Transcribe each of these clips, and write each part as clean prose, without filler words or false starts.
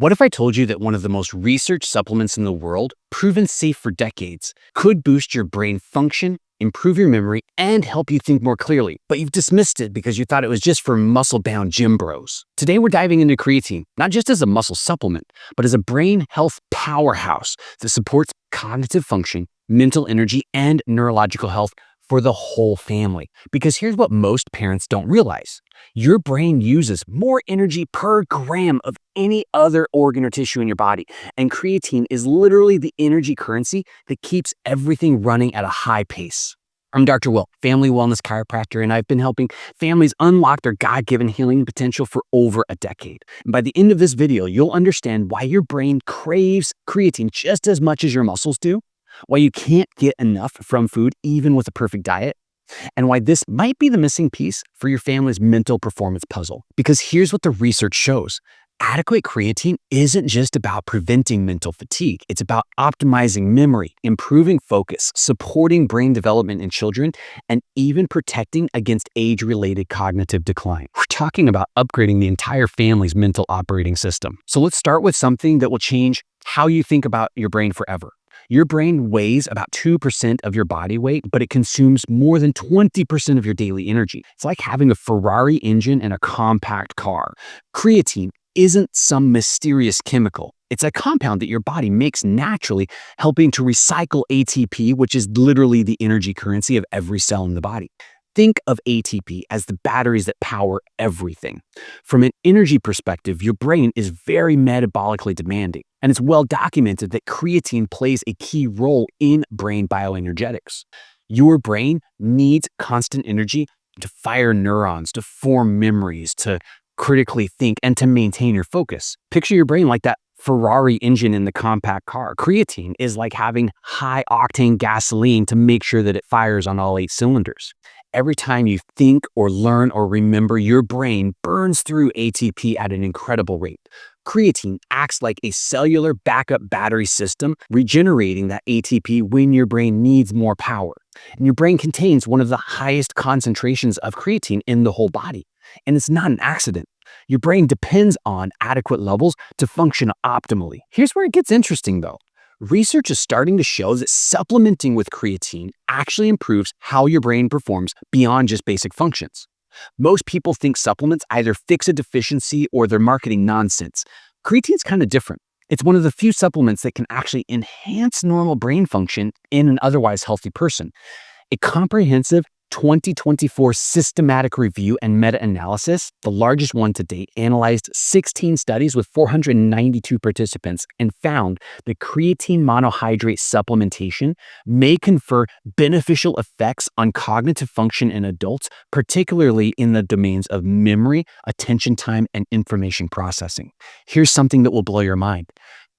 What if I told you that one of the most researched supplements in the world, proven safe for decades, could boost your brain function, improve your memory, and help you think more clearly, but you've dismissed it because you thought it was just for muscle-bound gym bros? Today we're diving into creatine, not just as a muscle supplement, but as a brain health powerhouse that supports cognitive function, mental energy, and neurological health for the whole family. Because here's what most parents don't realize. Your brain uses more energy per gram of any other organ or tissue in your body. And creatine is literally the energy currency that keeps everything running at a high pace. I'm Dr. Will, family wellness chiropractor, and I've been helping families unlock their God-given healing potential for over a decade. And by the end of this video, you'll understand why your brain craves creatine just as much as your muscles do, why you can't get enough from food even with a perfect diet, and why this might be the missing piece for your family's mental performance puzzle. Because here's what the research shows. Adequate creatine isn't just about preventing mental fatigue. It's about optimizing memory, improving focus, supporting brain development in children, and even protecting against age-related cognitive decline. We're talking about upgrading the entire family's mental operating system. So let's start with something that will change how you think about your brain forever. Your brain weighs about 2% of your body weight, but it consumes more than 20% of your daily energy. It's like having a Ferrari engine and a compact car. Creatine isn't some mysterious chemical. It's a compound that your body makes naturally, helping to recycle ATP, which is literally the energy currency of every cell in the body. Think of ATP as the batteries that power everything. From an energy perspective, your brain is very metabolically demanding, and it's well documented that creatine plays a key role in brain bioenergetics. Your brain needs constant energy to fire neurons, to form memories, to critically think, and to maintain your focus. Picture your brain like that Ferrari engine in the compact car. Creatine is like having high-octane gasoline to make sure that it fires on all 8 cylinders. Every time you think or learn or remember, your brain burns through ATP at an incredible rate. Creatine acts like a cellular backup battery system, regenerating that ATP when your brain needs more power. And your brain contains one of the highest concentrations of creatine in the whole body. And it's not an accident. Your brain depends on adequate levels to function optimally. Here's where it gets interesting though. Research is starting to show that supplementing with creatine actually improves how your brain performs beyond just basic functions. Most people think supplements either fix a deficiency or they're marketing nonsense. Creatine's kind of different. It's one of the few supplements that can actually enhance normal brain function in an otherwise healthy person. A comprehensive 2024 systematic review and meta-analysis, the largest one to date, analyzed 16 studies with 492 participants and found that creatine monohydrate supplementation may confer beneficial effects on cognitive function in adults, particularly in the domains of memory, attention time, and information processing. Here's something that will blow your mind.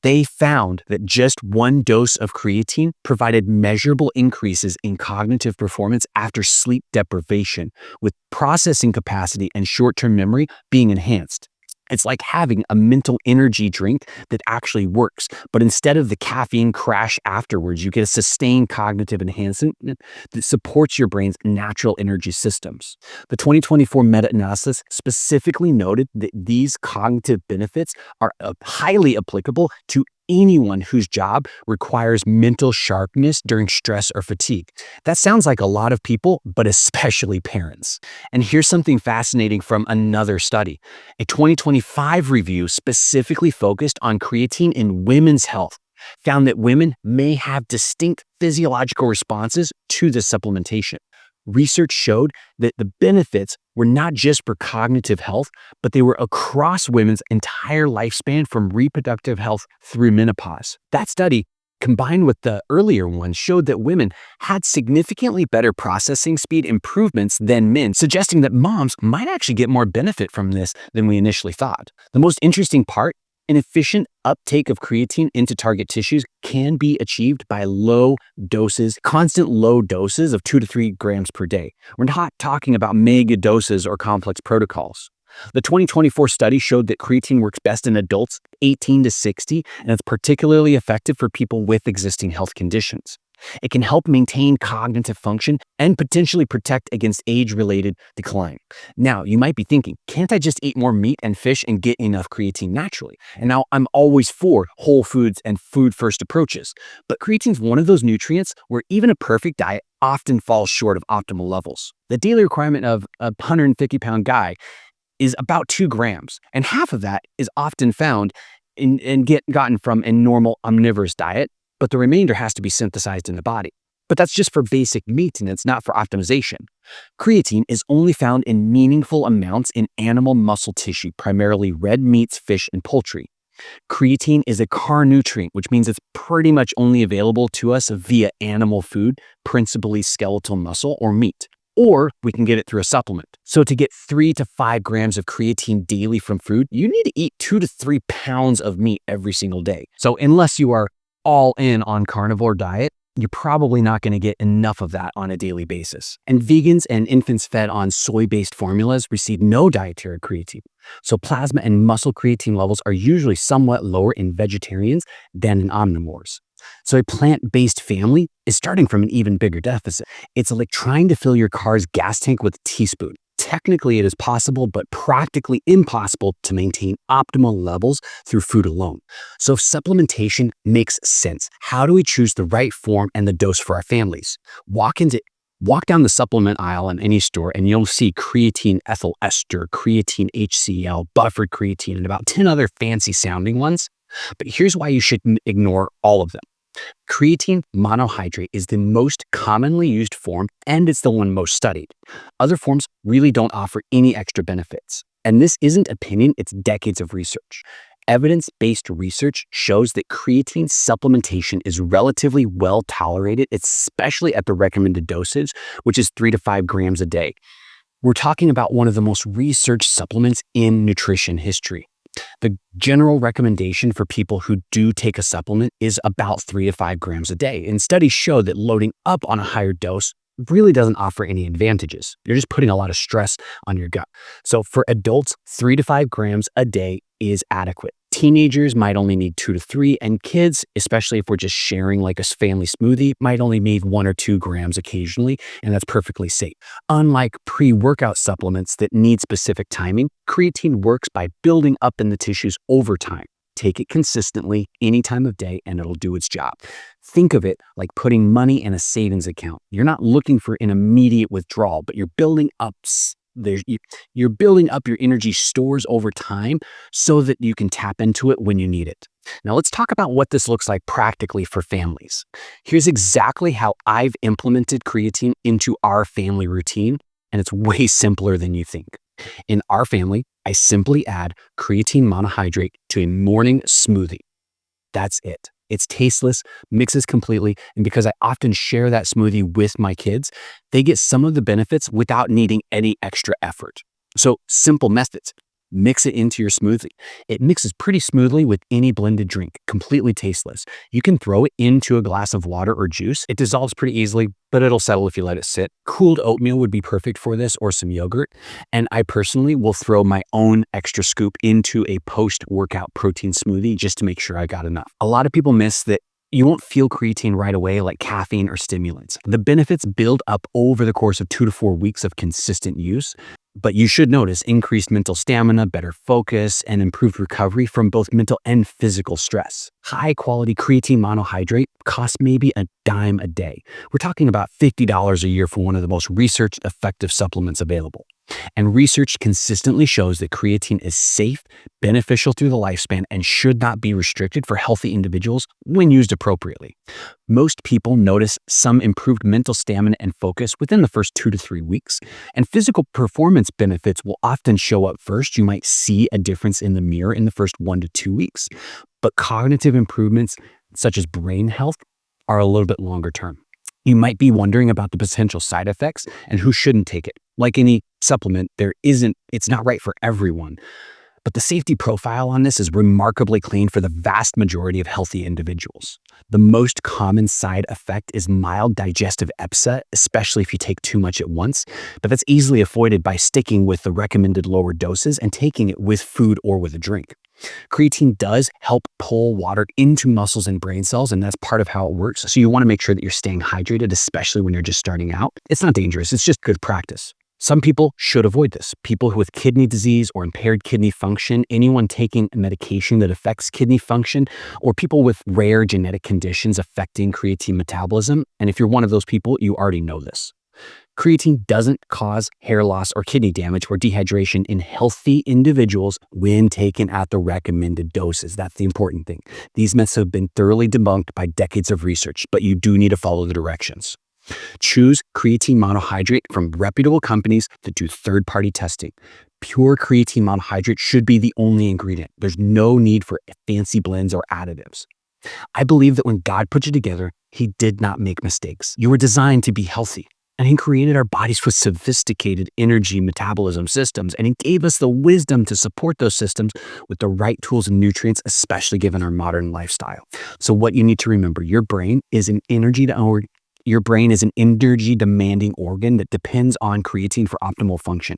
They found that just one dose of creatine provided measurable increases in cognitive performance after sleep deprivation, with processing capacity and short-term memory being enhanced. It's like having a mental energy drink that actually works, but instead of the caffeine crash afterwards, you get a sustained cognitive enhancement that supports your brain's natural energy systems. The 2024 meta-analysis specifically noted that these cognitive benefits are highly applicable to anyone whose job requires mental sharpness during stress or fatigue. That sounds like a lot of people, but especially parents. And here's something fascinating from another study. A 2025 review specifically focused on creatine in women's health found that women may have distinct physiological responses to this supplementation. Research showed that the benefits were not just for cognitive health, but they were across women's entire lifespan from reproductive health through menopause. That study, combined with the earlier one, showed that women had significantly better processing speed improvements than men, suggesting that moms might actually get more benefit from this than we initially thought. The most interesting part, an efficient uptake of creatine into target tissues can be achieved by constant low doses of 2 to 3 grams per day. We're not talking about mega doses or complex protocols. The 2024 study showed that creatine works best in adults 18 to 60, and it's particularly effective for people with existing health conditions. It can help maintain cognitive function and potentially protect against age-related decline. Now, you might be thinking, can't I just eat more meat and fish and get enough creatine naturally? And now I'm always for whole foods and food-first approaches. But creatine is one of those nutrients where even a perfect diet often falls short of optimal levels. The daily requirement of a 150-pound guy is about 2 grams, and half of that is often found gotten from a normal omnivorous diet, but the remainder has to be synthesized in the body. But that's just for basic maintenance, not for optimization. Creatine is only found in meaningful amounts in animal muscle tissue, primarily red meats, fish, and poultry. Creatine is a carnutrient, which means it's pretty much only available to us via animal food, principally skeletal muscle or meat. Or we can get it through a supplement. So to get 3 to 5 grams of creatine daily from food, you need to eat 2 to 3 pounds of meat every single day. So unless you are all in on carnivore diet, you're probably not going to get enough of that on a daily basis. And vegans and infants fed on soy-based formulas receive no dietary creatine. So plasma and muscle creatine levels are usually somewhat lower in vegetarians than in omnivores. So a plant-based family is starting from an even bigger deficit. It's like trying to fill your car's gas tank with a teaspoon. Technically, it is possible, but practically impossible to maintain optimal levels through food alone. So if supplementation makes sense, how do we choose the right form and the dose for our families? Walk down the supplement aisle in any store and you'll see creatine ethyl ester, creatine HCl, buffered creatine, and about 10 other fancy sounding ones. But here's why you shouldn't ignore all of them. Creatine monohydrate is the most commonly used form, and it's the one most studied. Other forms really don't offer any extra benefits. And this isn't opinion, it's decades of research. Evidence-based research shows that creatine supplementation is relatively well tolerated, especially at the recommended dosage, which is 3 to 5 grams a day. We're talking about one of the most researched supplements in nutrition history. The general recommendation for people who do take a supplement is about 3 to 5 grams a day, and studies show that loading up on a higher dose really doesn't offer any advantages. You're just putting a lot of stress on your gut. So for adults, 3 to 5 grams a day is adequate. Teenagers might only need 2 to 3, and kids, especially if we're just sharing like a family smoothie, might only need 1 or 2 grams occasionally, and that's perfectly safe. Unlike pre-workout supplements that need specific timing, creatine works by building up in the tissues over time. Take it consistently any time of day and it'll do its job. Think of it like putting money in a savings account. You're not looking for an immediate withdrawal, but you're building up your energy stores over time so that you can tap into it when you need it. Now let's talk about what this looks like practically for families. Here's exactly how I've implemented creatine into our family routine, and it's way simpler than you think. In our family, I simply add creatine monohydrate to a morning smoothie. That's it. It's tasteless, mixes completely, and because I often share that smoothie with my kids, they get some of the benefits without needing any extra effort. So simple methods. Mix it into your smoothie. It mixes pretty smoothly with any blended drink, completely tasteless. You can throw it into a glass of water or juice. It dissolves pretty easily, but it'll settle if you let it sit. Cooled oatmeal would be perfect for this, or some yogurt. And I personally will throw my own extra scoop into a post-workout protein smoothie just to make sure I got enough. A lot of people miss that you won't feel creatine right away like caffeine or stimulants. The benefits build up over the course of 2 to 4 weeks of consistent use. But you should notice increased mental stamina, better focus, and improved recovery from both mental and physical stress. High-quality creatine monohydrate costs maybe a dime a day. We're talking about $50 a year for one of the most researched effective supplements available. And research consistently shows that creatine is safe, beneficial through the lifespan, and should not be restricted for healthy individuals when used appropriately. Most people notice some improved mental stamina and focus within the first 2 to 3 weeks, and physical performance benefits will often show up first. You might see a difference in the mirror in the first 1 to 2 weeks, but cognitive improvements, such as brain health, are a little bit longer term. You might be wondering about the potential side effects and who shouldn't take it. Like any supplement, it's not right for everyone. But the safety profile on this is remarkably clean for the vast majority of healthy individuals. The most common side effect is mild digestive upset, especially if you take too much at once, but that's easily avoided by sticking with the recommended lower doses and taking it with food or with a drink. Creatine does help pull water into muscles and brain cells, and that's part of how it works. So you want to make sure that you're staying hydrated, especially when you're just starting out. It's not dangerous, it's just good practice. Some people should avoid this. People with kidney disease or impaired kidney function, anyone taking medication that affects kidney function, or people with rare genetic conditions affecting creatine metabolism. And if you're one of those people, you already know this. Creatine doesn't cause hair loss or kidney damage or dehydration in healthy individuals when taken at the recommended doses. That's the important thing. These myths have been thoroughly debunked by decades of research, but you do need to follow the directions. Choose creatine monohydrate from reputable companies that do third-party testing. Pure creatine monohydrate should be the only ingredient. There's no need for fancy blends or additives. I believe that when God put you together, He did not make mistakes. You were designed to be healthy. And He created our bodies with sophisticated energy metabolism systems, and He gave us the wisdom to support those systems with the right tools and nutrients, especially given our modern lifestyle. So what you need to remember, your brain is an energy demanding organ that depends on creatine for optimal function.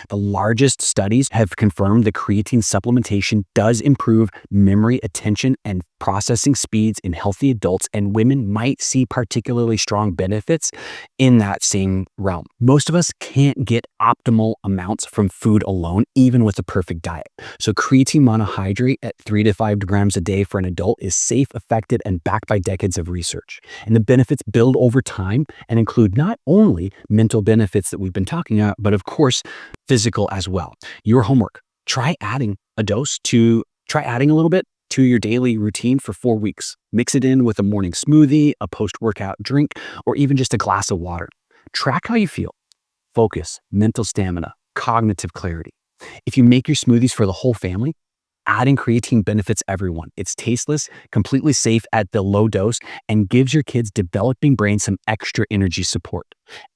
The largest studies have confirmed that creatine supplementation does improve memory, attention, and processing speeds in healthy adults, and women might see particularly strong benefits in that same realm. Most of us can't get optimal amounts from food alone, even with a perfect diet. So creatine monohydrate at 3 to 5 grams a day for an adult is safe, effective, and backed by decades of research. And the benefits build over time and include not only mental benefits that we've been talking about, but of course, physical as well. Your homework, try adding a little bit to your daily routine for 4 weeks. Mix it in with a morning smoothie, a post-workout drink, or even just a glass of water. Track how you feel. Focus, mental stamina, cognitive clarity. If you make your smoothies for the whole family, adding creatine benefits everyone. It's tasteless, completely safe at the low dose, and gives your kids' developing brain some extra energy support.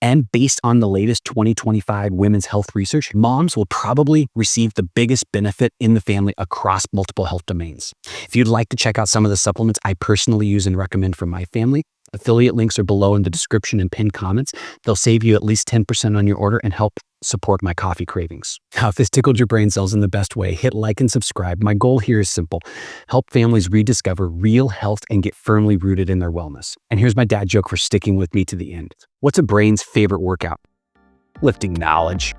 And based on the latest 2025 women's health research, moms will probably receive the biggest benefit in the family across multiple health domains. If you'd like to check out some of the supplements I personally use and recommend for my family, affiliate links are below in the description and pinned comments. They'll save you at least 10% on your order and help support my coffee cravings. Now, if this tickled your brain cells in the best way, hit like and subscribe. My goal here is simple: help families rediscover real health and get firmly rooted in their wellness. And here's my dad joke for sticking with me to the end. What's a brain's favorite workout? Lifting knowledge.